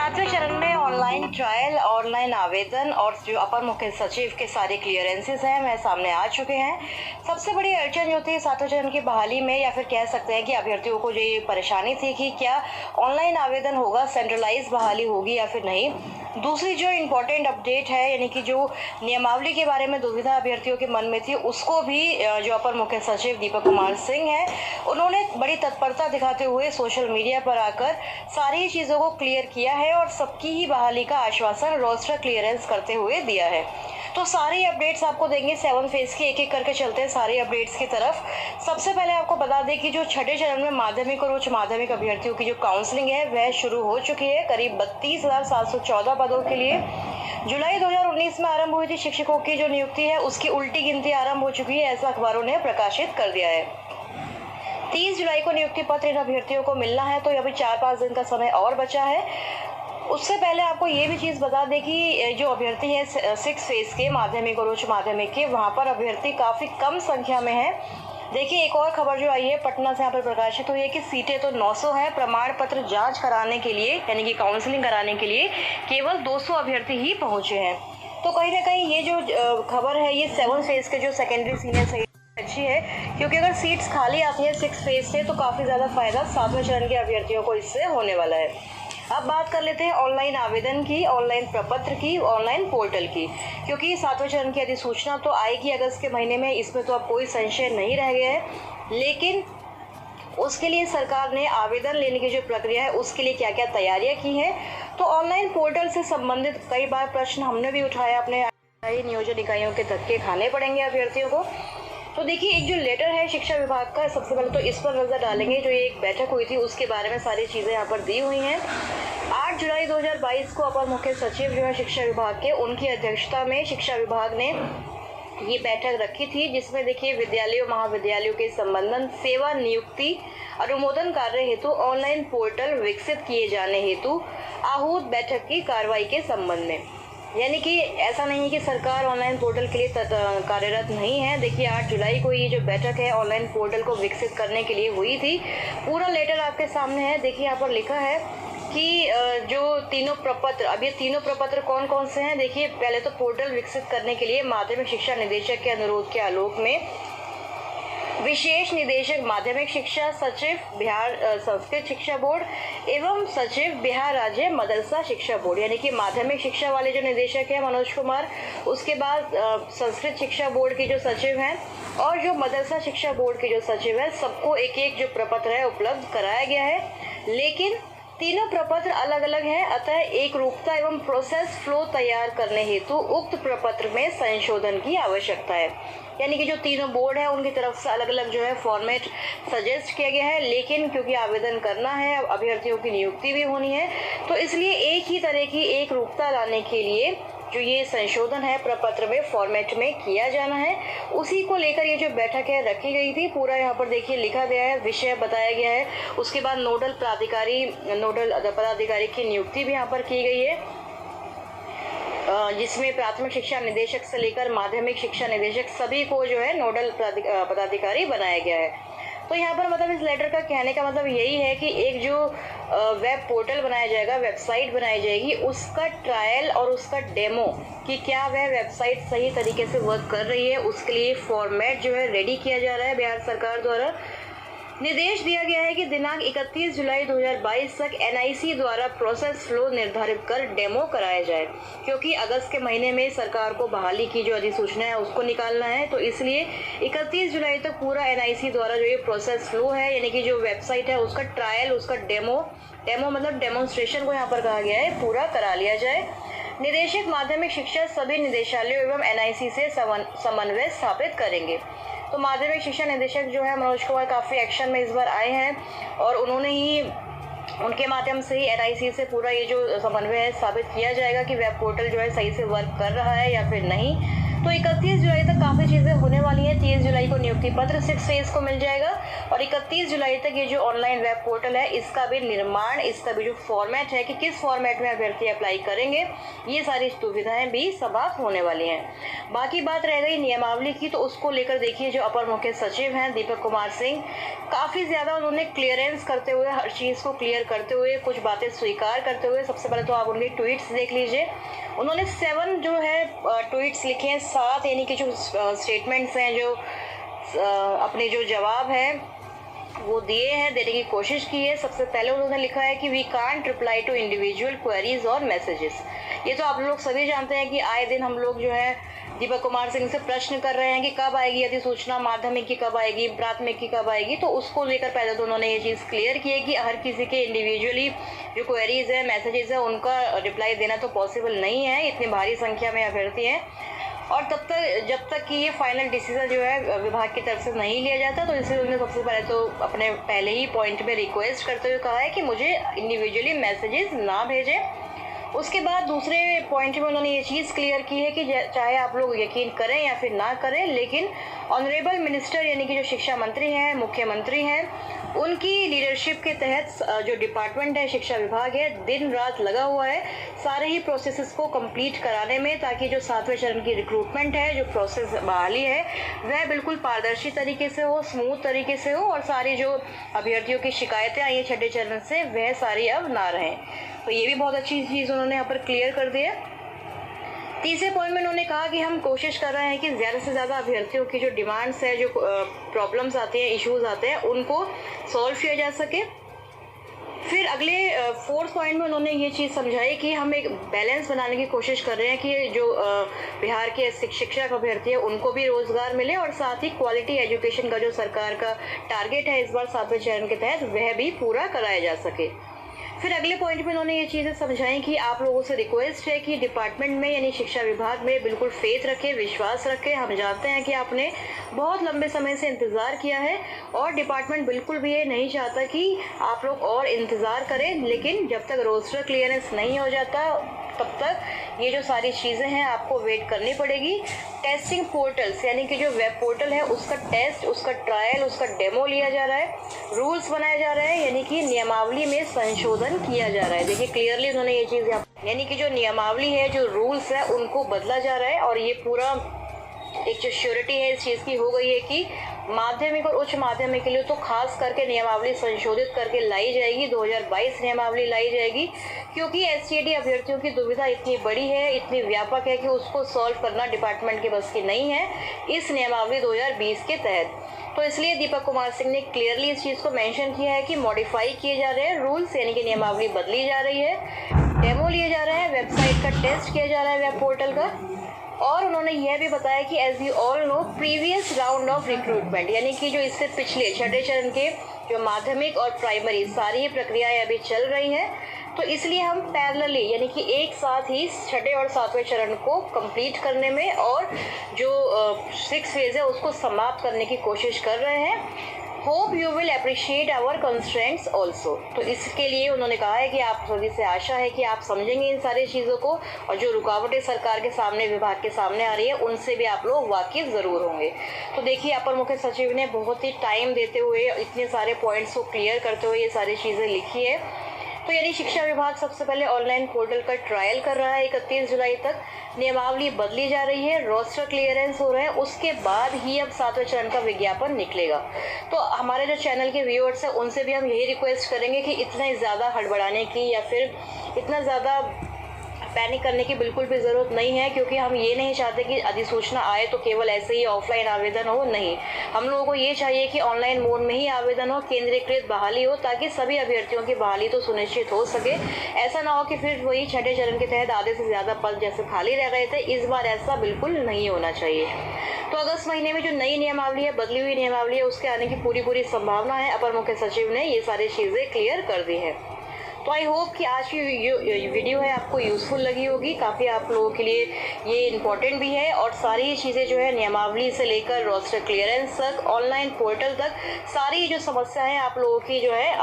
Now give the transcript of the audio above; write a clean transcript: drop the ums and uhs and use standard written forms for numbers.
सातवें चरण में ऑनलाइन ट्रायल, ऑनलाइन आवेदन और जो अपर मुख्य सचिव के सारे क्लियरेंसेस हैं वह सामने आ चुके हैं। सबसे बड़ी अड़चन जो थी सातवें चरण की बहाली में, या फिर कह सकते हैं कि अभ्यर्थियों को जो ये परेशानी थी कि क्या ऑनलाइन आवेदन होगा, सेंट्रलाइज बहाली होगी या फिर नहीं। दूसरी जो इम्पोर्टेंट अपडेट है, यानी कि जो नियमावली के बारे में दुविधा अभ्यर्थियों के मन में थी, उसको भी जो अपर मुख्य सचिव दीपक कुमार सिंह है उन्होंने बड़ी तत्परता दिखाते हुए सोशल मीडिया पर आकर सारी चीज़ों को क्लियर किया है और सबकी ही बहाली का आश्वासन रोस्टर क्लियरेंस करते हुए दिया है। तो सारी अपडेट्स आपको देंगे 7 फेज की, एक एक करके चलते हैं सारी अपडेट्स की तरफ। सबसे पहले आपको बता दें कि जो छठे चरण में माध्यमिक और उच्च माध्यमिक अभ्यर्थियों की जो काउंसलिंग है वह शुरू हो चुकी है। करीब 32,714 पदों के लिए जुलाई 2019 में आरंभ हुई थी शिक्षकों की जो नियुक्ति है उसकी उल्टी गिनती आरंभ हो चुकी है, ऐसा अखबारों ने प्रकाशित कर दिया है। 30 जुलाई को नियुक्ति पत्र इन अभ्यर्थियों को मिलना है, तो अभी 4-5 दिन का समय और बचा है। उससे पहले आपको ये भी चीज़ बता दें कि जो अभ्यर्थी है 6 फेज के माध्यमिक और उच्च माध्यमिक के, वहाँ पर अभ्यर्थी काफ़ी कम संख्या में है। देखिए एक और खबर जो आई है पटना से यहाँ पर प्रकाशित हुई है कि सीटें तो 900 है, प्रमाण पत्र जांच कराने के लिए यानी कि काउंसलिंग कराने के लिए केवल 200 अभ्यर्थी ही पहुँचे हैं। तो कहीं ना कहीं ये जो खबर है ये 7 फेज के जो सेकेंडरी सीनियर सही अच्छी है, क्योंकि अगर सीट्स खाली आती है 6 फेज से तो काफ़ी ज़्यादा फायदा 7वें चरण के अभ्यर्थियों को इससे होने वाला है। अब बात कर लेते हैं ऑनलाइन आवेदन की, ऑनलाइन प्रपत्र की, ऑनलाइन पोर्टल की, क्योंकि 7वें चरण की अधिसूचना तो आएगी अगस्त के महीने में, इसमें तो अब कोई संशय नहीं रह गया है। लेकिन उसके लिए सरकार ने आवेदन लेने की जो प्रक्रिया है उसके लिए क्या क्या तैयारियां की है, तो ऑनलाइन पोर्टल से संबंधित कई बार प्रश्न हमने भी उठाया, अपने नियोजन इकाइयों के धक्के खाने पड़ेंगे अभ्यर्थियों को। तो देखिए एक जो लेटर है शिक्षा विभाग का, सबसे पहले तो इस पर नजर डालेंगे। जो एक बैठक हुई थी उसके बारे में सारी चीज़ें यहाँ पर दी हुई हैं। 8 जुलाई 2022 को अपर मुख्य सचिव जो है शिक्षा विभाग के, उनकी अध्यक्षता में शिक्षा विभाग ने ये बैठक रखी थी, जिसमें देखिए विद्यालयों महाविद्यालयों के संबंधन सेवा नियुक्ति अनुमोदन कार्य हेतु ऑनलाइन पोर्टल विकसित किए जाने हेतु आहूत बैठक की कार्रवाई के संबंध में, यानी कि ऐसा नहीं है कि सरकार ऑनलाइन पोर्टल के लिए कार्यरत नहीं है। देखिए 8 जुलाई को ये जो बैठक है ऑनलाइन पोर्टल को विकसित करने के लिए हुई थी। पूरा लेटर आपके सामने है। देखिए यहाँ पर लिखा है कि जो तीनों प्रपत्र, अब ये तीनों प्रपत्र कौन कौन से हैं। देखिए पहले तो पोर्टल विकसित करने के लिए माध्यमिक शिक्षा निदेशक के अनुरोध के आलोक में विशेष निदेशक माध्यमिक शिक्षा, सचिव बिहार संस्कृत शिक्षा बोर्ड एवं सचिव बिहार राज्य मदरसा शिक्षा बोर्ड, यानी कि माध्यमिक शिक्षा वाले जो निदेशक हैं मनोज कुमार, उसके बाद संस्कृत शिक्षा बोर्ड के जो सचिव हैं और जो मदरसा शिक्षा बोर्ड के जो सचिव हैं, सबको एक एक जो प्रपत्र है उपलब्ध कराया गया है। लेकिन तीनों प्रपत्र अलग अलग हैं, अतः एक रूपता एवं प्रोसेस फ्लो तैयार करने हेतु उक्त प्रपत्र में संशोधन की आवश्यकता है। यानी कि जो तीनों बोर्ड है उनकी तरफ से अलग अलग जो है फॉर्मेट सजेस्ट किया गया है, लेकिन क्योंकि आवेदन करना है, अभ्यर्थियों की नियुक्ति भी होनी है, तो इसलिए एक ही तरह की एक रूपता लाने के लिए जो ये संशोधन है प्रपत्र में फॉर्मेट में किया जाना है, उसी को लेकर ये जो बैठक है रखी गई थी। पूरा यहाँ पर देखिए लिखा गया है, विषय बताया गया है। उसके बाद नोडल पदाधिकारी की नियुक्ति भी यहाँ पर की गई है, जिसमें प्राथमिक शिक्षा निदेशक से लेकर माध्यमिक शिक्षा निदेशक सभी को जो है नोडल पदाधिकारी बनाया गया है। तो यहाँ पर मतलब इस लेटर का कहने का मतलब यही है कि एक जो वेब पोर्टल बनाया जाएगा, वेबसाइट बनाई जाएगी, उसका ट्रायल और उसका डेमो कि क्या वह वेबसाइट सही तरीके से वर्क कर रही है, उसके लिए फॉर्मेट जो है रेडी किया जा रहा है। बिहार सरकार द्वारा निर्देश दिया गया है कि दिनांक 31 जुलाई 2022 तक NIC द्वारा प्रोसेस फ्लो निर्धारित कर डेमो कराया जाए, क्योंकि अगस्त के महीने में सरकार को बहाली की जो अधिसूचना है उसको निकालना है, तो इसलिए 31 जुलाई तक पूरा NIC द्वारा जो ये प्रोसेस फ्लो है, यानी कि जो वेबसाइट है उसका ट्रायल, उसका डेमो मतलब डेमोन्स्ट्रेशन को यहाँ पर कहा गया है, पूरा करा लिया जाए। निदेशक माध्यमिक शिक्षा सभी निदेशालयों एवं NIC से समन्वय स्थापित करेंगे। तो माध्यमिक शिक्षा निदेशक जो है मनोज कुमार काफ़ी एक्शन में इस बार आए हैं और उन्होंने ही उनके माध्यम से ही NIC से पूरा ये जो समन्वय है स्थापित किया जाएगा कि वेब पोर्टल जो है सही से वर्क कर रहा है या फिर नहीं। तो 31 जुलाई तक काफ़ी चीज़ें होने वाली हैं। 30 जुलाई को नियुक्ति पत्र 6 फेज को मिल जाएगा और 31 जुलाई तक ये जो ऑनलाइन वेब पोर्टल है इसका भी निर्माण, इसका भी जो फॉर्मेट है कि किस फॉर्मेट में अभ्यर्थी अप्लाई करेंगे, ये सारी सुविधाएं भी समाप्त होने वाली हैं। बाकी बात रह गई नियमावली की, तो उसको लेकर देखिए जो अपर मुख्य सचिव हैं दीपक कुमार सिंह, काफ़ी ज़्यादा उन्होंने क्लियरेंस करते हुए, हर चीज़ को क्लियर करते हुए, कुछ बातें स्वीकार करते हुए, सबसे पहले तो आप उनके ट्वीट्स देख लीजिए। उन्होंने 7 जो है ट्वीट्स लिखे हैं, 7 यानी कि जो स्टेटमेंट्स हैं, जो अपने जो जवाब है वो दिए हैं, देने की कोशिश की है। सबसे पहले उन्होंने लिखा है कि we can't reply to individual queries और मैसेजेस। ये तो आप लोग सभी जानते हैं कि आए दिन हम लोग जो है दीपक कुमार सिंह से प्रश्न कर रहे हैं कि कब आएगी अधिसूचना, माध्यमिक की कब आएगी, प्राथमिक की कब आएगी। तो उसको लेकर पहले तो उन्होंने ये चीज़ क्लियर की है कि हर किसी के इंडिविजुअली जो क्वेरीज है, मैसेजेस है, उनका रिप्लाई देना तो पॉसिबल नहीं है, इतनी भारी संख्या में अभ्यर्थी हैं। और तब तक, जब तक कि ये फाइनल डिसीजन जो है विभाग की तरफ से नहीं लिया जाता, तो इसलिए उन्होंने सबसे पहले तो अपने पहले ही पॉइंट में रिक्वेस्ट करते हुए कहा है कि मुझे इंडिविजुअली मैसेजेस ना भेजें। उसके बाद दूसरे पॉइंट में उन्होंने ये चीज़ क्लियर की है कि चाहे आप लोग यकीन करें या फिर ना करें, लेकिन ऑनरेबल मिनिस्टर यानी कि जो शिक्षा मंत्री हैं, मुख्यमंत्री हैं, उनकी लीडरशिप के तहत जो डिपार्टमेंट है, शिक्षा विभाग है, दिन रात लगा हुआ है सारे ही प्रोसेसेस को कंप्लीट कराने में, ताकि जो 7वें चरण की रिक्रूटमेंट है, जो प्रोसेस बहाली है, वह बिल्कुल पारदर्शी तरीके से हो, स्मूथ तरीके से हो और सारी जो अभ्यर्थियों की शिकायतें आई है 6ठे चरण से, वह सारी अब ना रहें। तो ये भी बहुत अच्छी चीज़ उन्होंने यहाँ पर क्लियर कर दी है। तीसरे पॉइंट में उन्होंने कहा कि हम कोशिश कर रहे हैं कि ज़्यादा से ज़्यादा अभ्यर्थियों की जो डिमांड्स है, जो प्रॉब्लम्स आती हैं, इश्यूज आते हैं, उनको सॉल्व किया जा सके। फिर अगले 4th पॉइंट में उन्होंने ये चीज़ समझाई कि हम एक बैलेंस बनाने की कोशिश कर रहे हैं कि जो बिहार के शिक्षक अभ्यर्थी है उनको भी रोज़गार मिले और साथ ही क्वालिटी एजुकेशन का जो सरकार का टारगेट है इस बार 7वें चरण के तहत, वह भी पूरा कराया जा सके। फिर अगले पॉइंट में उन्होंने ये चीज़ें समझाई कि आप लोगों से रिक्वेस्ट है कि डिपार्टमेंट में यानी शिक्षा विभाग में बिल्कुल फेथ रखें, विश्वास रखें। हम जानते हैं कि आपने बहुत लंबे समय से इंतज़ार किया है और डिपार्टमेंट बिल्कुल भी ये नहीं चाहता कि आप लोग और इंतज़ार करें, लेकिन जब तक रोस्टर क्लियरेंस नहीं हो जाता तब तक ये जो सारी चीज़ें हैं आपको वेट करनी पड़ेगी। टेस्टिंग पोर्टल्स यानी कि जो वेब पोर्टल है उसका टेस्ट, उसका ट्रायल, उसका डेमो लिया जा रहा है, रूल्स बनाए जा रहे हैं, यानी कि नियमावली में संशोधन किया जा रहा है। देखिए क्लियरली उन्होंने ये चीज़ यानी कि जो नियमावली है, जो रूल्स है, उनको बदला जा रहा है और ये पूरा एक जो श्योरिटी है इस चीज़ की हो गई है कि माध्यमिक और उच्च माध्यमिक के लिए तो खास करके नियमावली संशोधित करके लाई जाएगी, 2022 नियमावली लाई जाएगी, क्योंकि एसटीईटी अभ्यर्थियों की दुविधा इतनी बड़ी है, इतनी व्यापक है कि उसको सॉल्व करना डिपार्टमेंट के बस की नहीं है इस नियमावली 2020 के तहत। तो इसलिए दीपक कुमार सिंह ने क्लियरली इस चीज़ को मेंशन किया है कि मॉडिफाई किए जा रहे हैं रूल्स, यानी कि नियमावली बदली जा रही है, डेमो लिए जा रहे हैं, वेबसाइट का टेस्ट किया जा रहा है वेब पोर्टल का। और उन्होंने यह भी बताया कि as you all know previous round of recruitment यानी कि जो इससे पिछले 6ठे चरण के जो माध्यमिक और प्राइमरी सारी ही प्रक्रियाएं अभी चल रही हैं, तो इसलिए हम पैरेलली यानी कि एक साथ ही 6ठे और 7वें चरण को कंप्लीट करने में और जो 6 फेज है उसको समाप्त करने की कोशिश कर रहे हैं। Hope you will appreciate our constraints also. तो इसके लिए उन्होंने कहा है कि आप सभी से आशा है कि आप समझेंगे इन सारी चीज़ों को और जो रुकावटें सरकार के सामने, विभाग के सामने आ रही है, उनसे भी आप लोग वाकिफ ज़रूर होंगे। तो देखिए अपर मुख्य सचिव ने बहुत ही टाइम देते हुए इतने सारे पॉइंट्स को क्लियर करते हुए ये सारी चीज़ें लिखी है। तो यानी शिक्षा विभाग सबसे पहले ऑनलाइन पोर्टल का ट्रायल कर रहा है 31 जुलाई तक, नियमावली बदली जा रही है, रोस्टर क्लियरेंस हो रहा है, उसके बाद ही अब 7वें चरण का विज्ञापन निकलेगा। तो हमारे जो चैनल के व्यूअर्स हैं उनसे भी हम यही रिक्वेस्ट करेंगे कि इतना ज़्यादा हड़बड़ाने की या फिर इतना ज़्यादा पैनिक करने की बिल्कुल भी ज़रूरत नहीं है, क्योंकि हम ये नहीं चाहते कि अधिसूचना आए तो केवल ऐसे ही ऑफलाइन आवेदन हो, नहीं। हम लोगों को ये चाहिए कि ऑनलाइन मोड में ही आवेदन हो, केंद्रीकृत बहाली हो, ताकि सभी अभ्यर्थियों की बहाली तो सुनिश्चित हो सके। ऐसा ना हो कि फिर वही 6ठे चरण के तहत आधे से ज़्यादा पद जैसे खाली रह गए थे, इस बार ऐसा बिल्कुल नहीं होना चाहिए। तो अगस्त महीने में जो नई नियमावली है, बदली हुई नियमावली है, उसके आने की पूरी संभावना है। अपर मुख्य सचिव ने ये सारी चीज़ें क्लियर कर दी है। तो आई होप कि आज की वीडियो है आपको यूज़फुल लगी होगी, काफ़ी आप लोगों के लिए ये इम्पोर्टेंट भी है और सारी चीज़ें जो है नियमावली से लेकर रोस्टर क्लियरेंस तक, ऑनलाइन पोर्टल तक, सारी जो समस्या है आप लोगों की जो है अब